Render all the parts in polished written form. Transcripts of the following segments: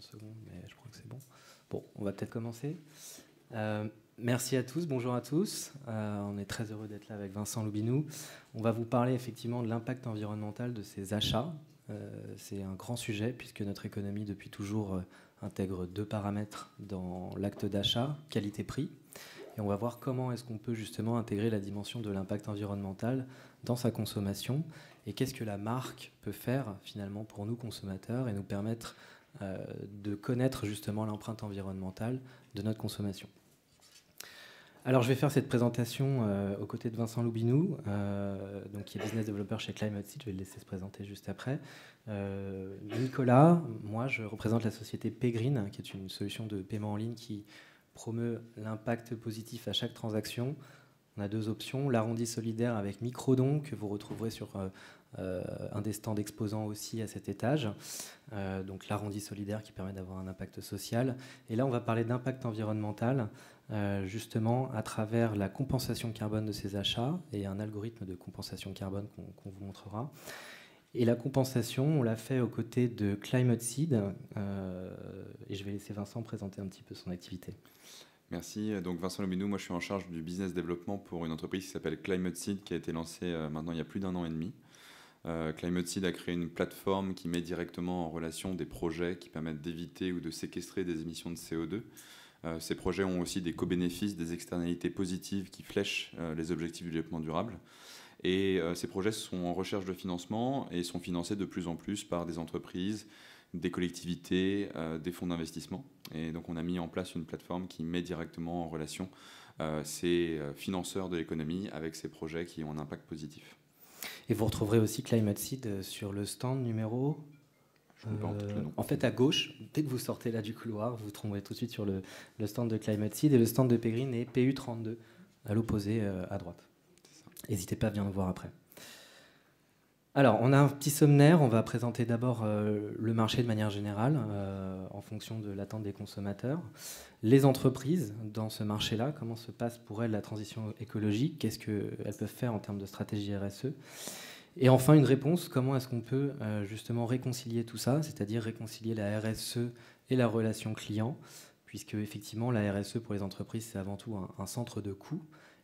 30 secondes, mais je crois que c'est bon. Bon, on va peut-être commencer. Merci à tous, bonjour à tous. On est très heureux d'être là avec Vincent Loubinou. On va vous parler effectivement de l'impact environnemental de ces achats. C'est un grand sujet puisque notre économie depuis toujours intègre deux paramètres dans l'acte d'achat, qualité-prix. Et on va voir comment est-ce qu'on peut justement intégrer la dimension de l'impact environnemental dans sa consommation et qu'est-ce que la marque peut faire finalement pour nous consommateurs et nous permettre de connaître justement l'empreinte environnementale de notre consommation. Alors je vais faire cette présentation aux côtés de Vincent Loubinou, donc, qui est business developer chez ClimateSeed. Je vais le laisser se présenter juste après. Nicolas, moi je représente la société Paygreen, qui est une solution de paiement en ligne qui promeut l'impact positif à chaque transaction. On a deux options, l'arrondi solidaire avec microdons que vous retrouverez sur un des stands exposants aussi à cet étage. Donc l'arrondi solidaire qui permet d'avoir un impact social. Et là, on va parler d'impact environnemental, justement à travers la compensation carbone de ces achats et un algorithme de compensation carbone qu'on vous montrera. Et la compensation, on l'a fait aux côtés de ClimateSeed. Et je vais laisser Vincent présenter un petit peu son activité. Merci. Donc Vincent Loubinou, moi je suis en charge du business développement pour une entreprise qui s'appelle ClimateSeed, qui a été lancée maintenant il y a plus d'1 an et demi. ClimateSeed a créé une plateforme qui met directement en relation des projets qui permettent d'éviter ou de séquestrer des émissions de CO2. Ces projets ont aussi des co-bénéfices, des externalités positives qui flèchent les objectifs du développement durable. Et ces projets sont en recherche de financement et sont financés de plus en plus par des entreprises, des collectivités, des fonds d'investissement. Et donc on a mis en place une plateforme qui met directement en relation ces financeurs de l'économie avec ces projets qui ont un impact positif. Et vous retrouverez aussi ClimateSeed sur le stand numéro... Je ne sais pas en tête le nom. En fait, à gauche, dès que vous sortez là du couloir, vous tomberez tout de suite sur le stand de ClimateSeed. Et le stand de Paygreen est PU32, à l'opposé, à droite. N'hésitez pas à venir nous voir après. Alors, on a un petit sommaire. On va présenter d'abord le marché de manière générale, en fonction de l'attente des consommateurs. Les entreprises dans ce marché-là, comment se passe pour elles la transition écologique, qu'est-ce qu'elles peuvent faire en termes de stratégie RSE. Et enfin, une réponse, comment est-ce qu'on peut justement réconcilier tout ça, c'est-à-dire réconcilier la RSE et la relation client, puisque effectivement, la RSE pour les entreprises, c'est avant tout un centre de coût.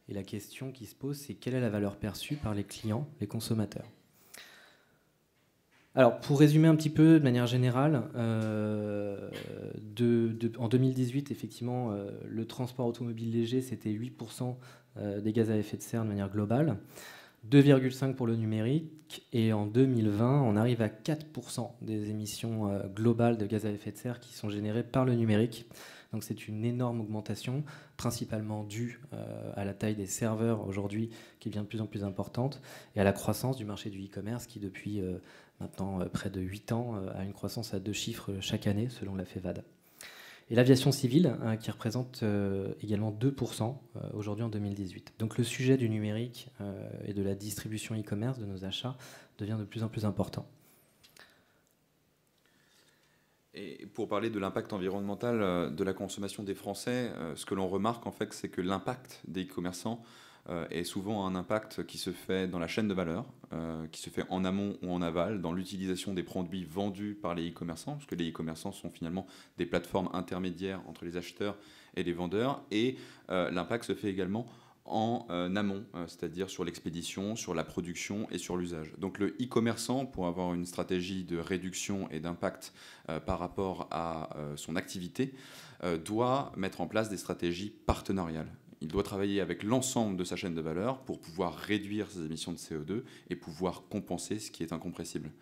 Et la question qui se pose, c'est quelle est la valeur perçue par les clients, les consommateurs. Alors, pour résumer un petit peu de manière générale, en 2018, effectivement, le transport automobile léger, c'était 8% des gaz à effet de serre de manière globale, 2,5% pour le numérique, et en 2020, on arrive à 4% des émissions globales de gaz à effet de serre qui sont générées par le numérique. Donc c'est une énorme augmentation, principalement due à la taille des serveurs aujourd'hui, qui devient de plus en plus importante, et à la croissance du marché du e-commerce, qui depuis maintenant près de 8 ans a une croissance à 2 chiffres chaque année, selon la FEVAD. Et l'aviation civile, qui représente également 2% aujourd'hui en 2018. Donc le sujet du numérique et de la distribution e-commerce de nos achats devient de plus en plus important. Et pour parler de l'impact environnemental de la consommation des Français, ce que l'on remarque en fait, c'est que l'impact des e-commerçants est souvent un impact qui se fait dans la chaîne de valeur, qui se fait en amont ou en aval, dans l'utilisation des produits vendus par les e-commerçants, parce que les e-commerçants sont finalement des plateformes intermédiaires entre les acheteurs et les vendeurs, et l'impact se fait également en amont, c'est-à-dire sur l'expédition, sur la production et sur l'usage. Donc le e-commerçant, pour avoir une stratégie de réduction et d'impact par rapport à son activité, doit mettre en place des stratégies partenariales. Il doit travailler avec l'ensemble de sa chaîne de valeur pour pouvoir réduire ses émissions de CO2 et pouvoir compenser ce qui est incompressible.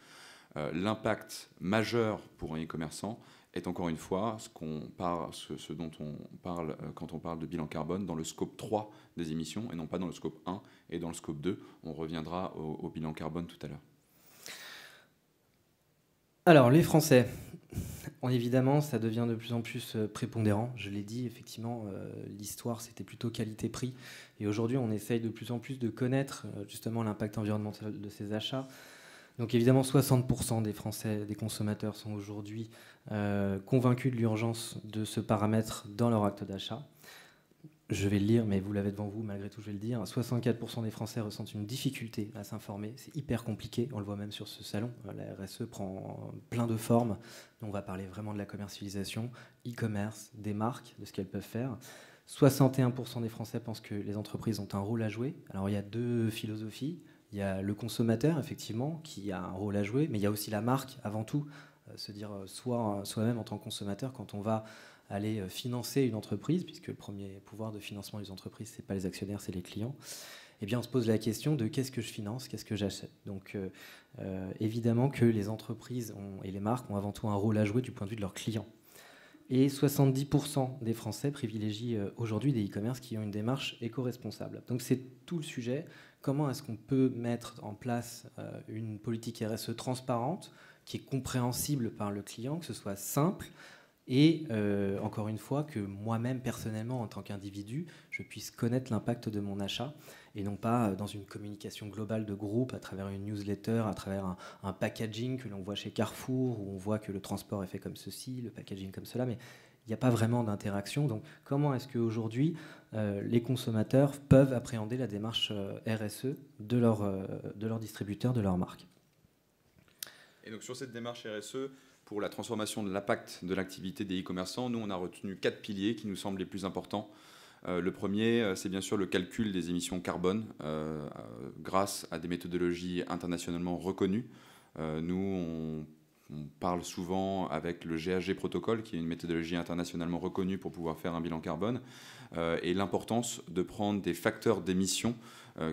L'impact majeur pour un e-commerçant est encore une fois ce dont on parle quand on parle de bilan carbone dans le scope 3 des émissions et non pas dans le scope 1 et dans le scope 2. On reviendra au bilan carbone tout à l'heure. Alors, les Français, évidemment, ça devient de plus en plus prépondérant. Je l'ai dit, effectivement, l'histoire, c'était plutôt qualité-prix. Et aujourd'hui, on essaye de plus en plus de connaître justement l'impact environnemental de ces achats. Donc évidemment, 60% des Français, des consommateurs sont aujourd'hui convaincus de l'urgence de ce paramètre dans leur acte d'achat. je vais le lire, mais vous l'avez devant vous, malgré tout, je vais le dire. 64% des Français ressentent une difficulté à s'informer. C'est hyper compliqué, on le voit même sur ce salon. La RSE prend plein de formes. On va parler vraiment de la commercialisation, e-commerce, des marques, de ce qu'elles peuvent faire. 61% des Français pensent que les entreprises ont un rôle à jouer. Alors, il y a deux philosophies. Il y a le consommateur, effectivement, qui a un rôle à jouer, mais il y a aussi la marque, avant tout. Se dire soi-même en tant que consommateur, quand on va aller financer une entreprise, puisque le premier pouvoir de financement des entreprises, ce n'est pas les actionnaires, c'est les clients, eh bien on se pose la question de qu'est-ce que je finance, qu'est-ce que j'achète. Donc évidemment que les entreprises et les marques ont avant tout un rôle à jouer du point de vue de leurs clients. Et 70% des Français privilégient aujourd'hui des e-commerce qui ont une démarche éco-responsable. Donc c'est tout le sujet. Comment est-ce qu'on peut mettre en place une politique RSE transparente, qui est compréhensible par le client, que ce soit simple, et encore une fois, que moi-même, personnellement, en tant qu'individu, je puisse connaître l'impact de mon achat, et non pas dans une communication globale de groupe, à travers une newsletter, à travers un packaging que l'on voit chez Carrefour, où on voit que le transport est fait comme ceci, le packaging comme cela, mais il n'y a pas vraiment d'interaction. Donc comment est-ce qu'aujourd'hui, les consommateurs peuvent appréhender la démarche RSE de leur distributeur, de leur marque? Et donc sur cette démarche RSE, pour la transformation de l'impact de l'activité des e-commerçants, nous on a retenu 4 piliers qui nous semblent les plus importants. Le premier, c'est bien sûr le calcul des émissions carbone grâce à des méthodologies internationalement reconnues. Nous, on parle souvent avec le GHG protocole, qui est une méthodologie internationalement reconnue pour pouvoir faire un bilan carbone, et l'importance de prendre des facteurs d'émission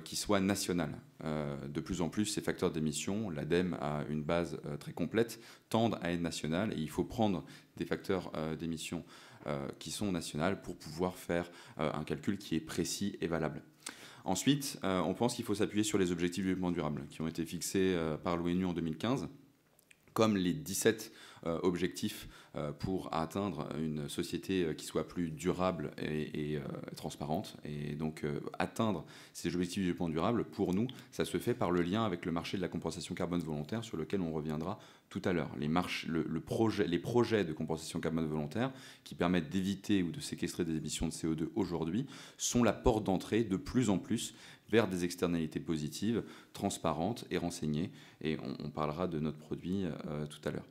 qui soient nationales. De plus en plus, ces facteurs d'émission, l'ADEME a une base très complète, tendent à être nationales, et il faut prendre des facteurs d'émission qui sont nationales pour pouvoir faire un calcul qui est précis et valable. Ensuite, on pense qu'il faut s'appuyer sur les objectifs du développement durable qui ont été fixés par l'ONU en 2015, comme les 17 objectifs pour atteindre une société qui soit plus durable et transparente. Et donc atteindre ces objectifs du développement durable, pour nous, ça se fait par le lien avec le marché de la compensation carbone volontaire, sur lequel on reviendra tout à l'heure. Les projets de compensation carbone volontaire qui permettent d'éviter ou de séquestrer des émissions de CO2 aujourd'hui sont la porte d'entrée de plus en plus vers des externalités positives, transparentes et renseignées. Et on parlera de notre produit tout à l'heure.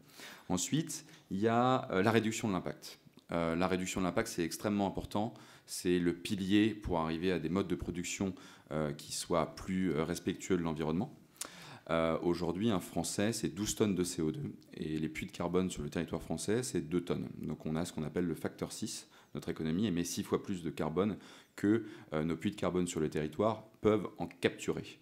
Ensuite, il y a la réduction de l'impact. La réduction de l'impact, c'est extrêmement important. C'est le pilier pour arriver à des modes de production qui soient plus respectueux de l'environnement. Aujourd'hui, un Français, c'est 12 tonnes de CO2. Et les puits de carbone sur le territoire français, c'est 2 tonnes. Donc on a ce qu'on appelle le facteur 6. Notre économie émet 6 fois plus de carbone que nos puits de carbone sur le territoire peuvent en capturer.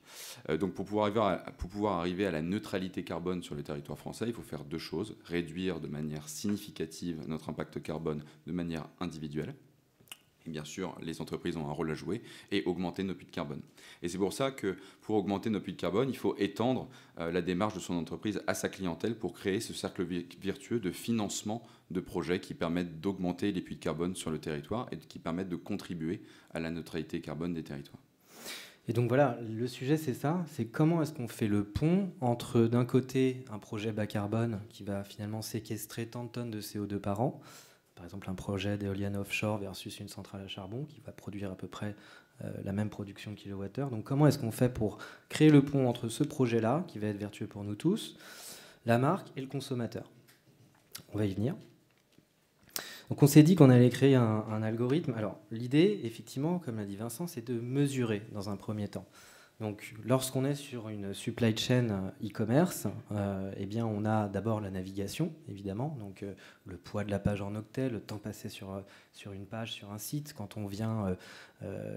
Donc pour pouvoir arriver à la neutralité carbone sur le territoire français, il faut faire deux choses. Réduire de manière significative notre impact carbone de manière individuelle. Et bien sûr, les entreprises ont un rôle à jouer, et augmenter nos puits de carbone. Et c'est pour ça que pour augmenter nos puits de carbone, il faut étendre la démarche de son entreprise à sa clientèle pour créer ce cercle vertueux de financement de projets qui permettent d'augmenter les puits de carbone sur le territoire et qui permettent de contribuer à la neutralité carbone des territoires. Et donc voilà, le sujet c'est ça, c'est comment est-ce qu'on fait le pont entre d'un côté un projet bas carbone qui va finalement séquestrer tant de tonnes de CO2 par an, par exemple un projet d'éolienne offshore versus une centrale à charbon qui va produire à peu près la même production de kilowattheure. Donc comment est-ce qu'on fait pour créer le pont entre ce projet-là, qui va être vertueux pour nous tous, la marque et le consommateur? On va y venir. Donc on s'est dit qu'on allait créer un algorithme. Alors l'idée, effectivement, comme l'a dit Vincent, c'est de mesurer dans un premier temps. Donc, lorsqu'on est sur une supply chain e-commerce, eh bien, on a d'abord la navigation, évidemment, donc le poids de la page en octets, le temps passé sur une page, sur un site. Quand on vient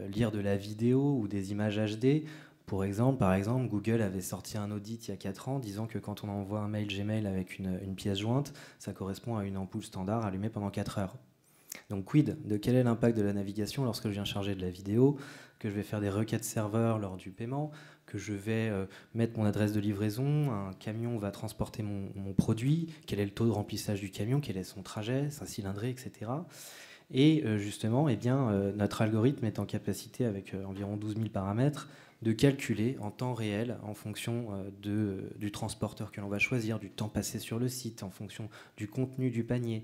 lire de la vidéo ou des images HD, par exemple, Google avait sorti un audit il y a 4 ans disant que quand on envoie un mail Gmail avec une pièce jointe, ça correspond à une ampoule standard allumée pendant 4 heures. Donc quid de quel est l'impact de la navigation lorsque je viens charger de la vidéo, que je vais faire des requêtes serveurs lors du paiement, que je vais mettre mon adresse de livraison, un camion va transporter mon produit, quel est le taux de remplissage du camion, quel est son trajet, sa cylindrée, etc. Et justement, eh bien, notre algorithme est en capacité, avec environ 12 000 paramètres, de calculer en temps réel, en fonction du transporteur que l'on va choisir, du temps passé sur le site, en fonction du contenu du panier,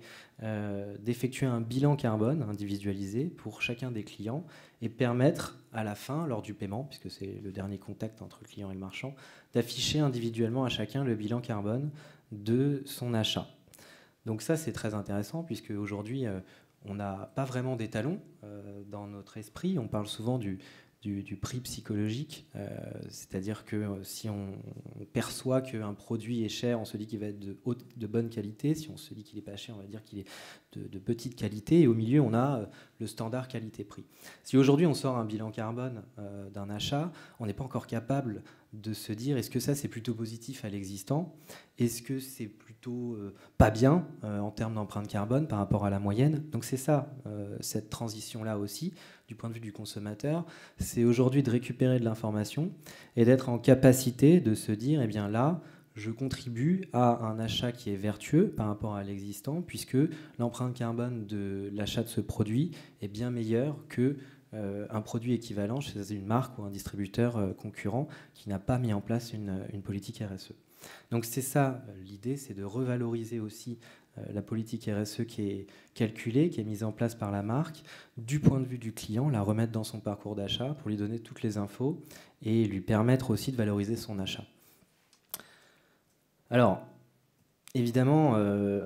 d'effectuer un bilan carbone individualisé pour chacun des clients et permettre à la fin, lors du paiement, puisque c'est le dernier contact entre le client et le marchand, d'afficher individuellement à chacun le bilan carbone de son achat. Donc ça, c'est très intéressant, puisque aujourd'hui, on n'a pas vraiment d'étalon dans notre esprit. On parle souvent du prix psychologique, c'est-à-dire que si on perçoit qu'un produit est cher, on se dit qu'il va être de bonne qualité. Si on se dit qu'il n'est pas cher, on va dire qu'il est de petite qualité. Et au milieu, on a le standard qualité-prix. Si aujourd'hui on sort un bilan carbone d'un achat, on n'est pas encore capable de se dire est-ce que ça c'est plutôt positif à l'existant, est-ce que c'est plutôt pas bien en termes d'empreinte carbone par rapport à la moyenne. Donc c'est ça, cette transition-là aussi, du point de vue du consommateur, c'est aujourd'hui de récupérer de l'information et d'être en capacité de se dire, eh bien là, je contribue à un achat qui est vertueux par rapport à l'existant, puisque l'empreinte carbone de l'achat de ce produit est bien meilleure que un produit équivalent chez une marque ou un distributeur concurrent qui n'a pas mis en place une politique RSE. Donc c'est ça l'idée, c'est de revaloriser aussi la politique RSE qui est calculée, qui est mise en place par la marque, du point de vue du client, la remettre dans son parcours d'achat pour lui donner toutes les infos et lui permettre aussi de valoriser son achat. Alors, évidemment,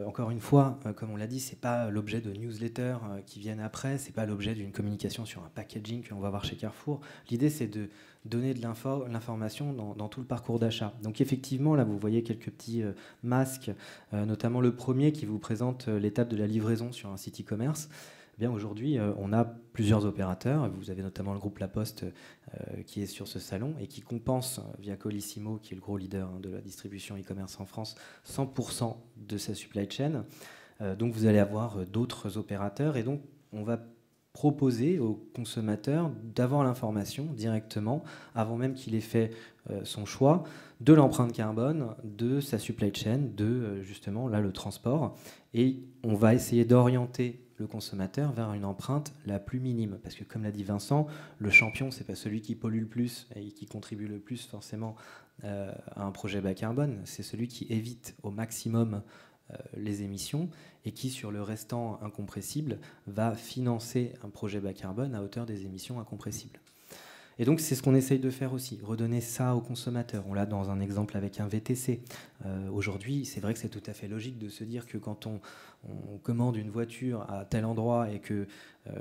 encore une fois, comme on l'a dit, ce n'est pas l'objet de newsletters qui viennent après, ce n'est pas l'objet d'une communication sur un packaging que l'on va voir chez Carrefour. L'idée, c'est de donner de l'information dans tout le parcours d'achat. Donc effectivement, là, vous voyez quelques petits masques, notamment le premier qui vous présente l'étape de la livraison sur un site e-commerce. Eh bien, aujourd'hui, on a plusieurs opérateurs. Vous avez notamment le groupe La Poste qui est sur ce salon et qui compense via Colissimo, qui est le gros leader de la distribution e-commerce en France, 100% de sa supply chain. Donc vous allez avoir d'autres opérateurs et donc on va proposer au consommateur d'avoir l'information directement, avant même qu'il ait fait son choix, de l'empreinte carbone, de sa supply chain, de justement là le transport. Et on va essayer d'orienter le consommateur vers une empreinte la plus minime. Parce que comme l'a dit Vincent, le champion, c'est pas celui qui pollue le plus et qui contribue le plus forcément à un projet bas carbone, c'est celui qui évite au maximum les émissions et qui, sur le restant incompressible, va financer un projet bas carbone à hauteur des émissions incompressibles. Et donc c'est ce qu'on essaye de faire aussi, redonner ça aux consommateurs. On l'a dans un exemple avec un VTC. Aujourd'hui, c'est vrai que c'est tout à fait logique de se dire que quand on commande une voiture à tel endroit et que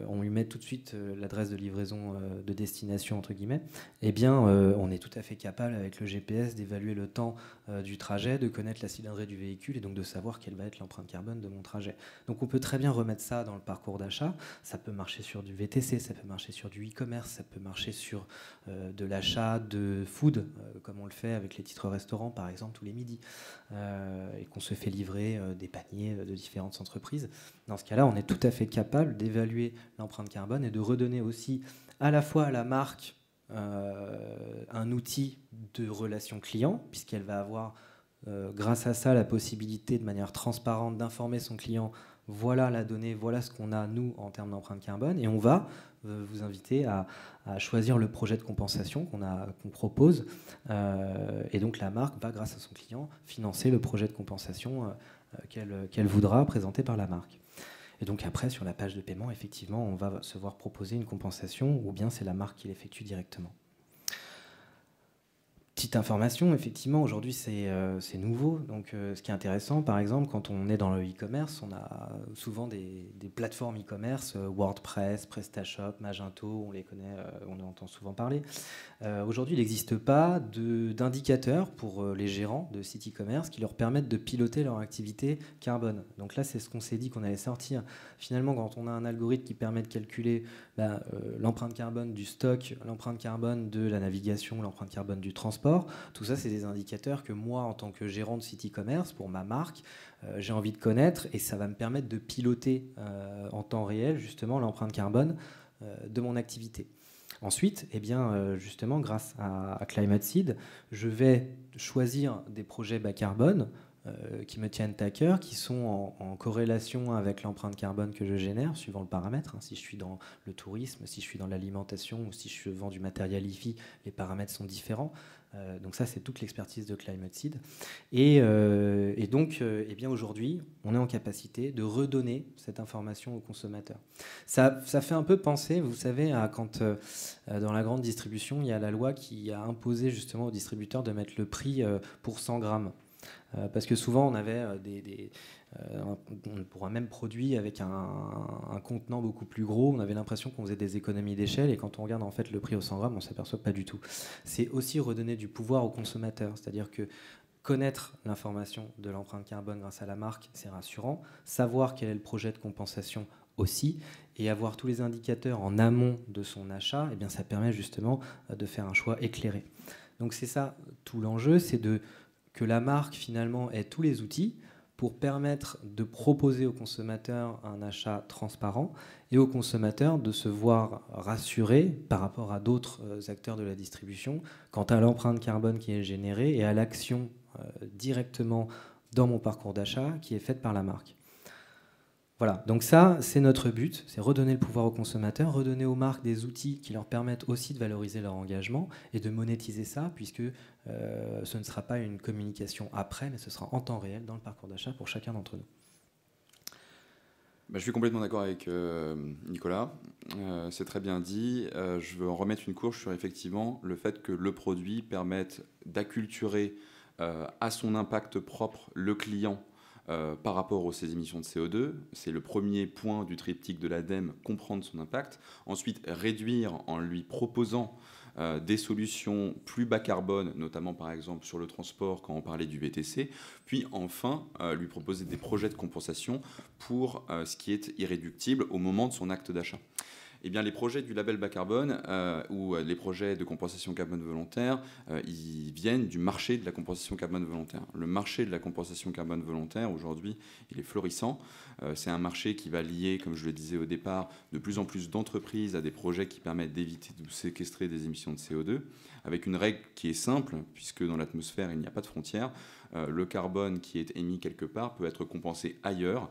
on lui met tout de suite l'adresse de livraison de destination, entre guillemets, eh bien, on est tout à fait capable, avec le GPS, d'évaluer le temps du trajet, de connaître la cylindrée du véhicule et donc de savoir quelle va être l'empreinte carbone de mon trajet. Donc on peut très bien remettre ça dans le parcours d'achat. Ça peut marcher sur du VTC, ça peut marcher sur du e-commerce, ça peut marcher sur de l'achat de food, comme on le fait avec les titres restaurants, par exemple, tous les midis, et qu'on se fait livrer des paniers de différentes entreprises. Dans ce cas-là, on est tout à fait capable d'évaluer l'empreinte carbone et de redonner aussi à la fois à la marque un outil de relation client, puisqu'elle va avoir, grâce à ça, la possibilité de manière transparente d'informer son client, voilà la donnée, voilà ce qu'on a, nous, en termes d'empreinte carbone, et on va vous inviter à choisir le projet de compensation qu'on propose, et donc la marque va, grâce à son client, financer le projet de compensation qu'elle voudra présenter par la marque. Et donc après, sur la page de paiement, effectivement, on va se voir proposer une compensation, ou bien c'est la marque qui l'effectue directement. Petite information, effectivement, aujourd'hui c'est nouveau. Donc ce qui est intéressant, par exemple, quand on est dans le e-commerce, on a souvent des plateformes e-commerce, WordPress, PrestaShop, Magento, on les connaît, on en entend souvent parler. Aujourd'hui, il n'existe pas d'indicateurs pour les gérants de sites e-commerce qui leur permettent de piloter leur activité carbone. Donc là, c'est ce qu'on s'est dit qu'on allait sortir. Finalement, quand on a un algorithme qui permet de calculer l'empreinte carbone du stock, l'empreinte carbone de la navigation, l'empreinte carbone du transport, tout ça, c'est des indicateurs que moi, en tant que gérant de site e-commerce, pour ma marque, j'ai envie de connaître et ça va me permettre de piloter en temps réel, justement, l'empreinte carbone de mon activité. Ensuite, eh bien, justement, grâce à Climate Seed, je vais choisir des projets bas carbone qui me tiennent à cœur, qui sont en corrélation avec l'empreinte carbone que je génère, suivant le paramètre. Si je suis dans le tourisme, si je suis dans l'alimentation ou si je vends du matériel IFI, les paramètres sont différents. Donc ça, c'est toute l'expertise de Climate Seed. Et donc, eh bien aujourd'hui, on est en capacité de redonner cette information aux consommateurs. Ça fait un peu penser, vous savez, à quand dans la grande distribution, il y a la loi qui a imposé justement aux distributeurs de mettre le prix pour 100 grammes. Parce que souvent, on avait pour un même produit avec un contenant beaucoup plus gros, on avait l'impression qu'on faisait des économies d'échelle, et quand on regarde en fait le prix au 100 grammes, on ne s'aperçoit pas du tout. C'est aussi redonner du pouvoir aux consommateurs, c'est-à-dire que connaître l'information de l'empreinte carbone grâce à la marque, c'est rassurant. Savoir quel est le projet de compensation aussi, et avoir tous les indicateurs en amont de son achat, eh bien, ça permet justement de faire un choix éclairé. Donc c'est ça tout l'enjeu, c'est que la marque finalement ait tous les outils pour permettre de proposer aux consommateurs un achat transparent et aux consommateurs de se voir rassurés par rapport à d'autres acteurs de la distribution quant à l'empreinte carbone qui est générée et à l'action directement dans mon parcours d'achat qui est faite par la marque. Voilà, donc ça, c'est notre but, c'est redonner le pouvoir aux consommateurs, redonner aux marques des outils qui leur permettent aussi de valoriser leur engagement et de monétiser ça, puisque ce ne sera pas une communication après, mais ce sera en temps réel dans le parcours d'achat pour chacun d'entre nous. Je suis complètement d'accord avec Nicolas, c'est très bien dit. Je veux en remettre une couche sur effectivement le fait que le produit permette d'acculturer à son impact propre le client par rapport aux ses émissions de CO2. C'est le premier point du triptyque de l'ADEME, comprendre son impact. Ensuite, réduire en lui proposant des solutions plus bas carbone, notamment par exemple sur le transport quand on parlait du VTC. Puis enfin, lui proposer des projets de compensation pour ce qui est irréductible au moment de son acte d'achat. Eh bien, les projets du label bas carbone ou les projets de compensation carbone volontaire, ils viennent du marché de la compensation carbone volontaire. Le marché de la compensation carbone volontaire, aujourd'hui, il est florissant. C'est un marché qui va lier, comme je le disais au départ, de plus en plus d'entreprises à des projets qui permettent d'éviter de séquestrer des émissions de CO2, avec une règle qui est simple, puisque dans l'atmosphère, il n'y a pas de frontières. Le carbone qui est émis quelque part peut être compensé ailleurs,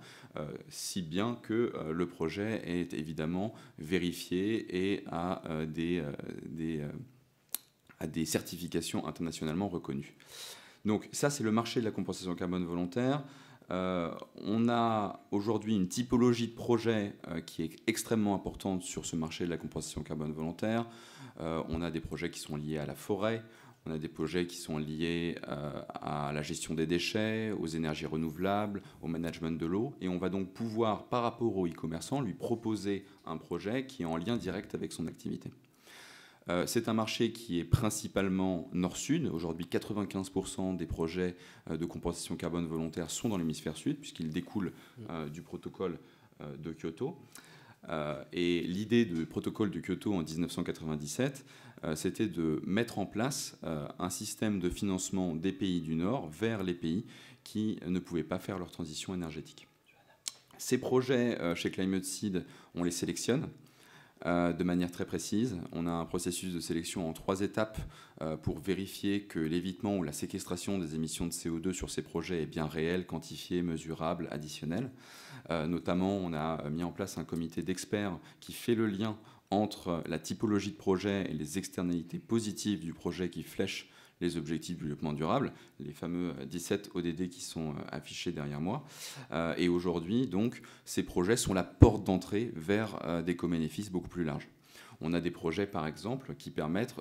si bien que le projet est évidemment vérifié et a des certifications internationalement reconnues. Donc ça, c'est le marché de la compensation carbone volontaire. On a aujourd'hui une typologie de projets qui est extrêmement importante sur ce marché de la compensation carbone volontaire. On a des projets qui sont liés à la forêt, on a des projets qui sont liés à la gestion des déchets, aux énergies renouvelables, au management de l'eau. Et on va donc pouvoir, par rapport au e-commerçant, lui proposer un projet qui est en lien direct avec son activité. C'est un marché qui est principalement nord-sud. Aujourd'hui, 95% des projets de compensation carbone volontaire sont dans l'hémisphère sud, puisqu'ils découlent du protocole de Kyoto. Et l'idée du protocole de Kyoto en 1997, c'était de mettre en place un système de financement des pays du Nord vers les pays qui ne pouvaient pas faire leur transition énergétique. Ces projets, chez Climate Seed, on les sélectionne de manière très précise. On a un processus de sélection en 3 étapes pour vérifier que l'évitement ou la séquestration des émissions de CO2 sur ces projets est bien réel, quantifié, mesurable, additionnel. Notamment, on a mis en place un comité d'experts qui fait le lien entre la typologie de projet et les externalités positives du projet qui flèche les objectifs du développement durable, les fameux 17 ODD qui sont affichés derrière moi. Et aujourd'hui, donc, ces projets sont la porte d'entrée vers des co-bénéfices beaucoup plus larges. On a des projets, par exemple, qui permettent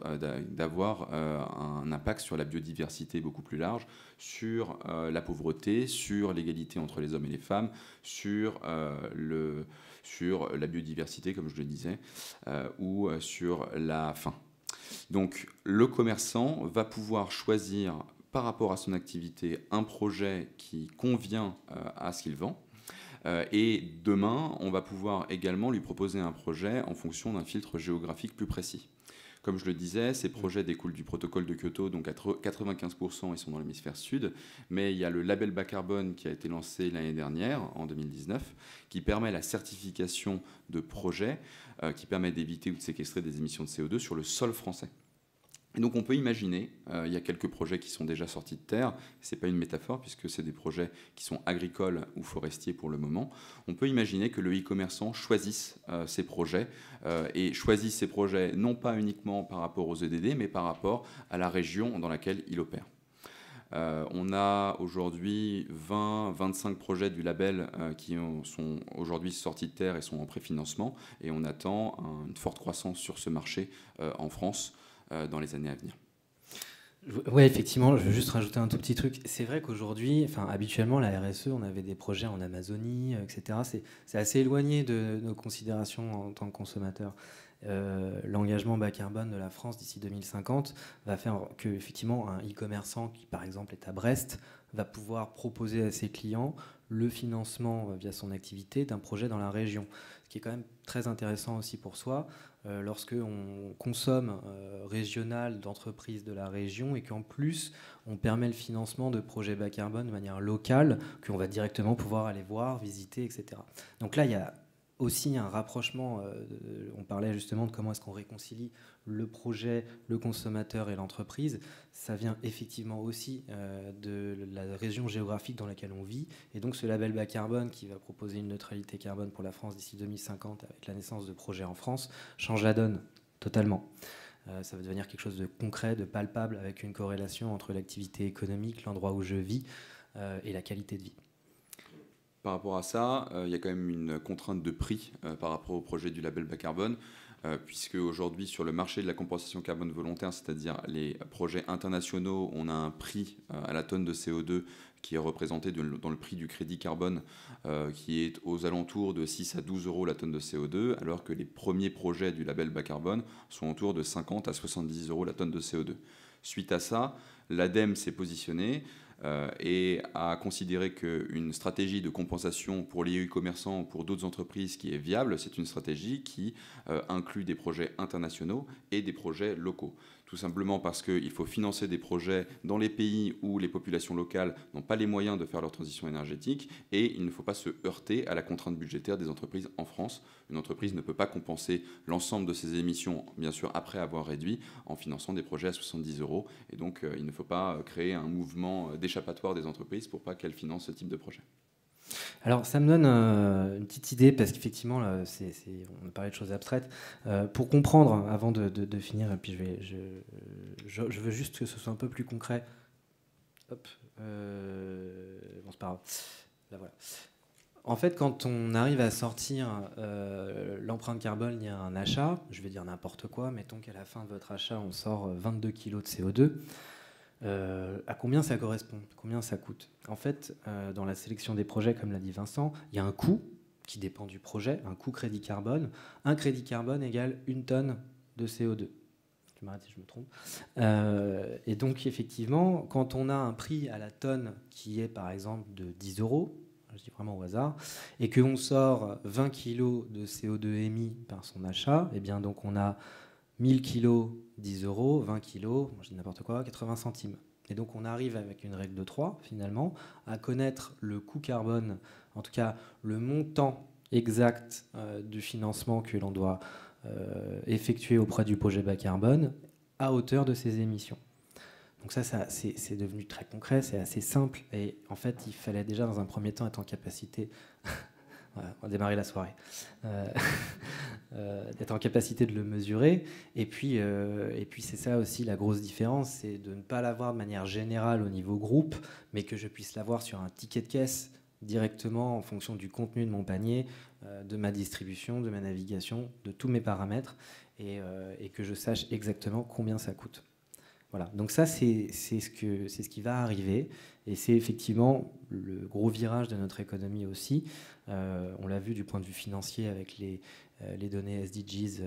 d'avoir un impact sur la biodiversité beaucoup plus large, sur la pauvreté, sur l'égalité entre les hommes et les femmes, sur la biodiversité, comme je le disais, ou sur la faim. Donc, le commerçant va pouvoir choisir, par rapport à son activité, un projet qui convient à ce qu'il vend. Et demain, on va pouvoir également lui proposer un projet en fonction d'un filtre géographique plus précis. Comme je le disais, ces projets découlent du protocole de Kyoto, donc à 95% ils sont dans l'hémisphère sud, mais il y a le label bas carbone qui a été lancé l'année dernière, en 2019, qui permet la certification de projets qui permet d'éviter ou de séquestrer des émissions de CO2 sur le sol français. Et donc on peut imaginer, il y a quelques projets qui sont déjà sortis de terre, ce n'est pas une métaphore puisque c'est des projets qui sont agricoles ou forestiers pour le moment, on peut imaginer que le e-commerçant choisisse ces projets et choisisse ces projets non pas uniquement par rapport aux EDD mais par rapport à la région dans laquelle il opère. On a aujourd'hui 20-25 projets du label qui sont aujourd'hui sortis de terre et sont en préfinancement et on attend une forte croissance sur ce marché en France dans les années à venir. Oui, effectivement, je veux juste rajouter un tout petit truc. C'est vrai qu'aujourd'hui, habituellement, la RSE, on avait des projets en Amazonie, etc. C'est assez éloigné de nos considérations en tant que consommateurs. L'engagement bas carbone de la France d'ici 2050 va faire que, effectivement, un e-commerçant qui, par exemple, est à Brest, va pouvoir proposer à ses clients le financement via son activité d'un projet dans la région. Ce qui est quand même très intéressant aussi pour soi, lorsque on consomme régional d'entreprises de la région et qu'en plus on permet le financement de projets bas carbone de manière locale, qu'on va directement pouvoir aller voir, visiter, etc. Donc là, il y a aussi un rapprochement. On parlait justement de comment est-ce qu'on réconcilie le projet, le consommateur et l'entreprise. Ça vient effectivement aussi de la région géographique dans laquelle on vit. Et donc ce label bas carbone qui va proposer une neutralité carbone pour la France d'ici 2050 avec la naissance de projets en France change la donne totalement. Ça va devenir quelque chose de concret, de palpable, avec une corrélation entre l'activité économique, l'endroit où je vis et la qualité de vie. Par rapport à ça, il y a quand même une contrainte de prix par rapport au projet du label bas carbone, puisque aujourd'hui sur le marché de la compensation carbone volontaire, c'est-à-dire les projets internationaux, on a un prix à la tonne de CO2 qui est représenté dans le prix du crédit carbone, qui est aux alentours de 6 à 12 euros la tonne de CO2, alors que les premiers projets du label bas carbone sont autour de 50 à 70 euros la tonne de CO2. Suite à ça, l'ADEME s'est positionnée et a considéré qu'une stratégie de compensation pour les e-commerçants ou pour d'autres entreprises qui est viable, c'est une stratégie qui inclut des projets internationaux et des projets locaux. Tout simplement parce qu'il faut financer des projets dans les pays où les populations locales n'ont pas les moyens de faire leur transition énergétique et il ne faut pas se heurter à la contrainte budgétaire des entreprises en France. Une entreprise ne peut pas compenser l'ensemble de ses émissions, bien sûr, après avoir réduit, en finançant des projets à 70 euros. Et donc, il ne faut pas créer un mouvement d'échappatoire des entreprises pour pas qu'elles financent ce type de projet. Alors, ça me donne une petite idée, parce qu'effectivement, on a parlé de choses abstraites. Pour comprendre, avant de finir, et puis je veux juste que ce soit un peu plus concret. Hop. Bon, c'est pas grave. Là, voilà. En fait, quand on arrive à sortir l'empreinte carbone liée à un achat, je vais dire n'importe quoi, mettons qu'à la fin de votre achat, on sort 22 kg de CO2. À combien ça correspond? Combien ça coûte? En fait, dans la sélection des projets, comme l'a dit Vincent, il y a un coût qui dépend du projet, un coût crédit carbone. Un crédit carbone égale 1 tonne de CO2. Je m'arrête si je me trompe. Et donc, effectivement, quand on a un prix à la tonne qui est, par exemple, de 10 euros, je dis vraiment au hasard, et qu'on sort 20 kg de CO2 émis par son achat, eh bien, donc on a 1000 kg, 10 euros, 20 kg, je dis n'importe quoi, 80 centimes. Et donc on arrive avec une règle de 3, finalement, à connaître le coût carbone, en tout cas le montant exact du financement que l'on doit effectuer auprès du projet bas carbone à hauteur de ses émissions. Donc ça c'est devenu très concret, c'est assez simple. Et en fait, il fallait déjà dans un premier temps être en capacité... Voilà, on va démarrer la soirée. D'être en capacité de le mesurer. Et puis c'est ça aussi la grosse différence, c'est de ne pas l'avoir de manière générale au niveau groupe, mais que je puisse l'avoir sur un ticket de caisse directement en fonction du contenu de mon panier, de ma distribution, de ma navigation, de tous mes paramètres, et que je sache exactement combien ça coûte. Voilà, donc ça c'est ce qui va arriver, et c'est effectivement le gros virage de notre économie aussi. On l'a vu du point de vue financier avec les données SDGs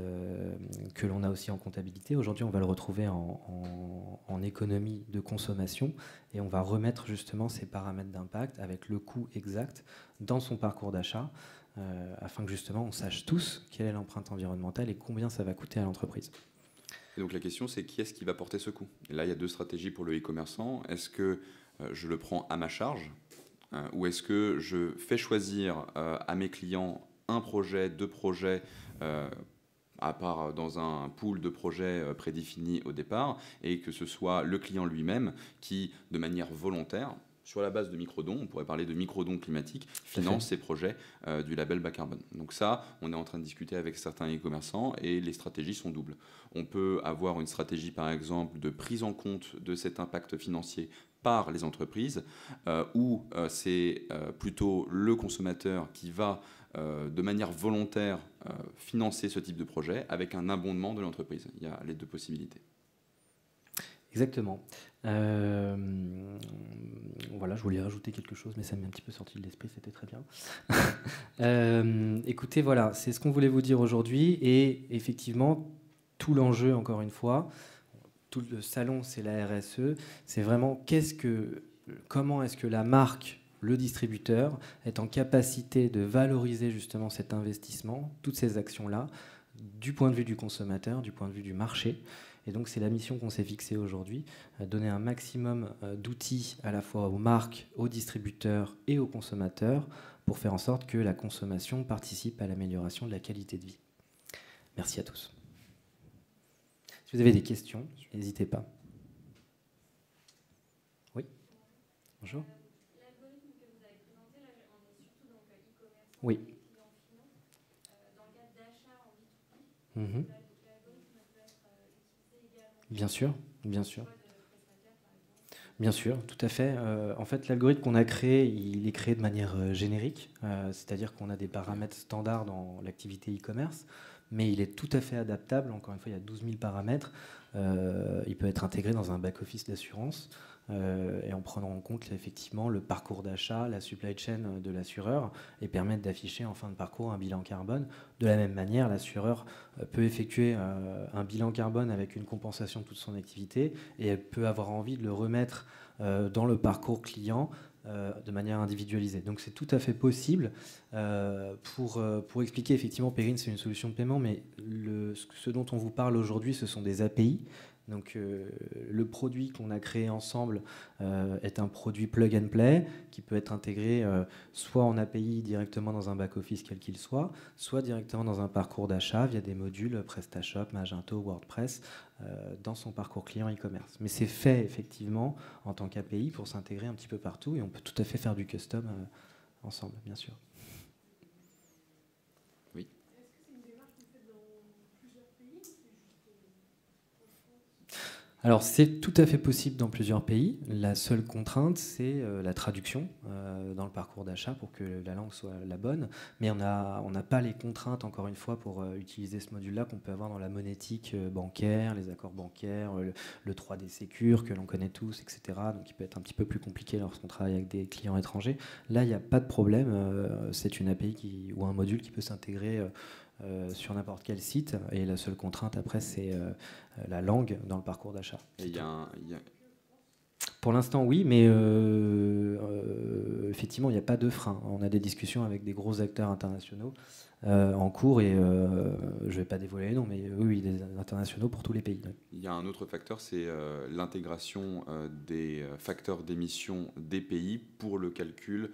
que l'on a aussi en comptabilité. Aujourd'hui, on va le retrouver en économie de consommation, et on va remettre justement ces paramètres d'impact avec le coût exact dans son parcours d'achat, afin que justement on sache tous quelle est l'empreinte environnementale et combien ça va coûter à l'entreprise. Et donc la question, c'est qui est-ce qui va porter ce coût? Et là, il y a deux stratégies pour le e-commerçant. Est-ce que je le prends à ma charge ou est-ce que je fais choisir à mes clients un projet, deux projets à part dans un pool de projets prédéfinis au départ, et que ce soit le client lui-même qui, de manière volontaire, sur la base de microdons, on pourrait parler de microdons climatiques, finance ces projets du label bas carbone. Donc ça, on est en train de discuter avec certains e-commerçants et les stratégies sont doubles. On peut avoir une stratégie, par exemple, de prise en compte de cet impact financier par les entreprises, où c'est plutôt le consommateur qui va, de manière volontaire, financer ce type de projet avec un abondement de l'entreprise. Il y a les deux possibilités. Exactement. Voilà, je voulais rajouter quelque chose, mais ça m'est un petit peu sorti de l'esprit, c'était très bien. Écoutez, voilà, c'est ce qu'on voulait vous dire aujourd'hui. Et effectivement, tout l'enjeu, encore une fois, tout le salon, c'est la RSE. C'est vraiment comment est-ce que la marque, le distributeur, est en capacité de valoriser justement cet investissement, toutes ces actions-là, du point de vue du consommateur, du point de vue du marché. Et donc, c'est la mission qu'on s'est fixée aujourd'hui, donner un maximum d'outils à la fois aux marques, aux distributeurs et aux consommateurs pour faire en sorte que la consommation participe à l'amélioration de la qualité de vie. Merci à tous. Si vous avez des questions, n'hésitez pas. Oui. Bonjour. L'algorithme que vous avez présenté, là, on est surtout donc e-commerce, Oui. clients finaux. Dans le cadre d'achat en B2B, Mhm. l'algorithme peut être utilisé également. Bien sûr, bien sûr. De prestataires, par exemple. Bien sûr, tout à fait. En fait, l'algorithme qu'on a créé, il est créé de manière générique, c'est-à-dire qu'on a des paramètres standards dans l'activité e-commerce, mais il est tout à fait adaptable. Encore une fois, il y a 12 000 paramètres. Il peut être intégré dans un back-office d'assurance et en prenant en compte effectivement le parcours d'achat, la supply chain de l'assureur et permettre d'afficher en fin de parcours un bilan carbone. De la même manière, l'assureur peut effectuer un bilan carbone avec une compensation de toute son activité et elle peut avoir envie de le remettre dans le parcours client de manière individualisée. Donc c'est tout à fait possible. Pour expliquer, effectivement, Perrine, c'est une solution de paiement, mais ce dont on vous parle aujourd'hui, ce sont des API. Donc le produit qu'on a créé ensemble est un produit plug and play qui peut être intégré soit en API directement dans un back-office quel qu'il soit directement dans un parcours d'achat via des modules PrestaShop, Magento, WordPress dans son parcours client e-commerce. Mais c'est fait effectivement en tant qu'API pour s'intégrer un petit peu partout et on peut tout à fait faire du custom ensemble, bien sûr. Oui. Est-ce que c'est une démarche que vous faites dans plusieurs pays ou c'est juste en France ? Alors c'est tout à fait possible dans plusieurs pays. La seule contrainte, c'est la traduction dans le parcours d'achat pour que la langue soit la bonne. Mais on n'a pas les contraintes, encore une fois, pour utiliser ce module-là qu'on peut avoir dans la monétique bancaire, les accords bancaires, le 3D Secure que l'on connaît tous, etc. Donc il peut être un petit peu plus compliqué lorsqu'on travaille avec des clients étrangers. Là, il n'y a pas de problème. C'est une API ou un module qui peut s'intégrer sur n'importe quel site. Et la seule contrainte, après, c'est la langue dans le parcours d'achat. Pour l'instant, oui, mais effectivement, il n'y a pas de frein. On a des discussions avec des gros acteurs internationaux en cours et je ne vais pas dévoiler les noms, mais oui, des internationaux pour tous les pays. Il y a un autre facteur, c'est l'intégration des facteurs d'émission des pays pour le calcul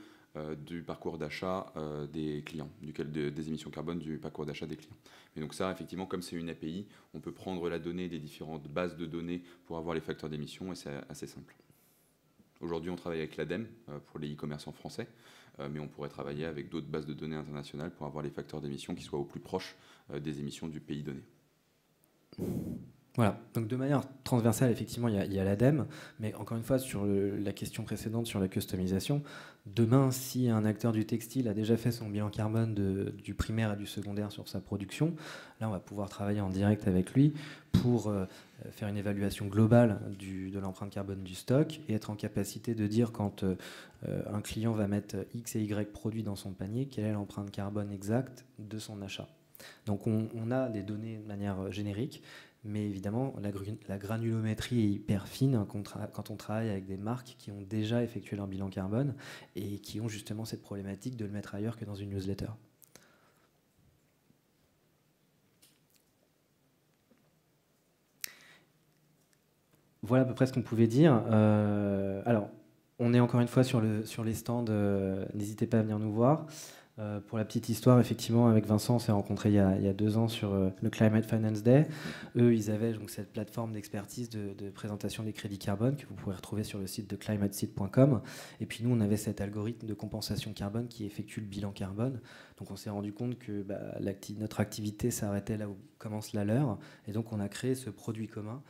du parcours d'achat des clients, des émissions carbone du parcours d'achat des clients. Et donc ça, effectivement, comme c'est une API, on peut prendre la donnée des différentes bases de données pour avoir les facteurs d'émission et c'est assez simple. Aujourd'hui, on travaille avec l'ADEME pour les e-commerçants français, mais on pourrait travailler avec d'autres bases de données internationales pour avoir les facteurs d'émission qui soient au plus proche des émissions du pays donné. Voilà, donc de manière transversale, effectivement, il y a l'ADEME, mais encore une fois, sur la question précédente sur la customisation, demain, si un acteur du textile a déjà fait son bilan carbone du primaire et du secondaire sur sa production, là, on va pouvoir travailler en direct avec lui pour faire une évaluation globale de l'empreinte carbone du stock et être en capacité de dire quand un client va mettre X et Y produits dans son panier, quelle est l'empreinte carbone exacte de son achat. Donc on a des données de manière générique, mais évidemment, la granulométrie est hyper fine quand on travaille avec des marques qui ont déjà effectué leur bilan carbone et qui ont justement cette problématique de le mettre ailleurs que dans une newsletter. Voilà à peu près ce qu'on pouvait dire. Alors, on est encore une fois sur les stands, n'hésitez pas à venir nous voir. Pour la petite histoire, effectivement, avec Vincent, on s'est rencontrés il y a 2 ans sur le Climate Finance Day. Eux, ils avaient donc cette plateforme d'expertise de présentation des crédits carbone que vous pouvez retrouver sur le site de climateseed.com. Et puis nous, on avait cet algorithme de compensation carbone qui effectue le bilan carbone. Donc on s'est rendu compte que notre activité s'arrêtait là où commence la leur. Et donc on a créé ce produit commun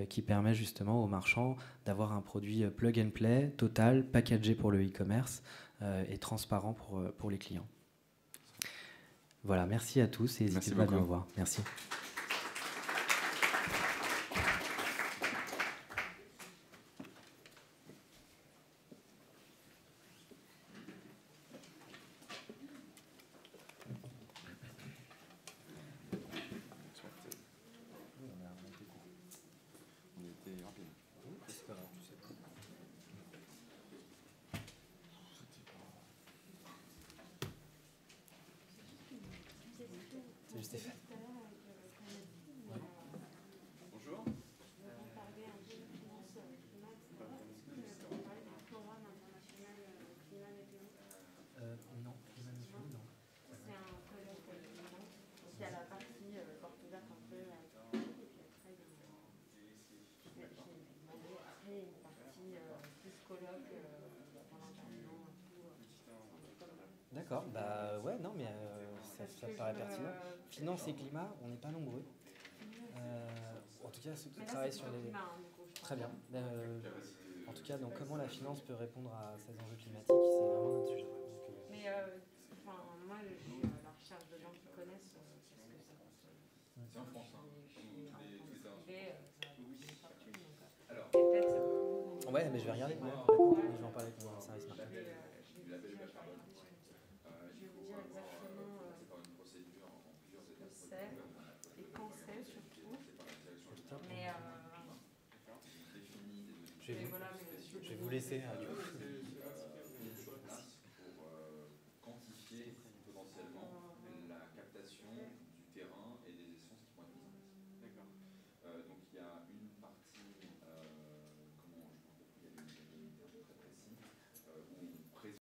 qui permet justement aux marchands d'avoir un produit plug and play, total, packagé pour le e-commerce et transparent pour les clients. Voilà, merci à tous et n'hésitez pas à venir me voir. Merci. D'accord, ouais, non, mais ça paraît pertinent. Finance et climat, on n'est pas nombreux. En tout cas, ceux qui travaillent sur les... Très bien. En tout cas, donc, comment la finance peut répondre à ces enjeux climatiques, c'est vraiment notre sujet. Mais moi, je suis à la recherche de gens qui connaissent parce que ça coûte. C'est en France. Ouais, mais je vais regarder. Je vais en parler avec mon service marketing. Je vais vous dire exactement ce que c'est et quand c'est surtout. Mais Je vais vous laisser.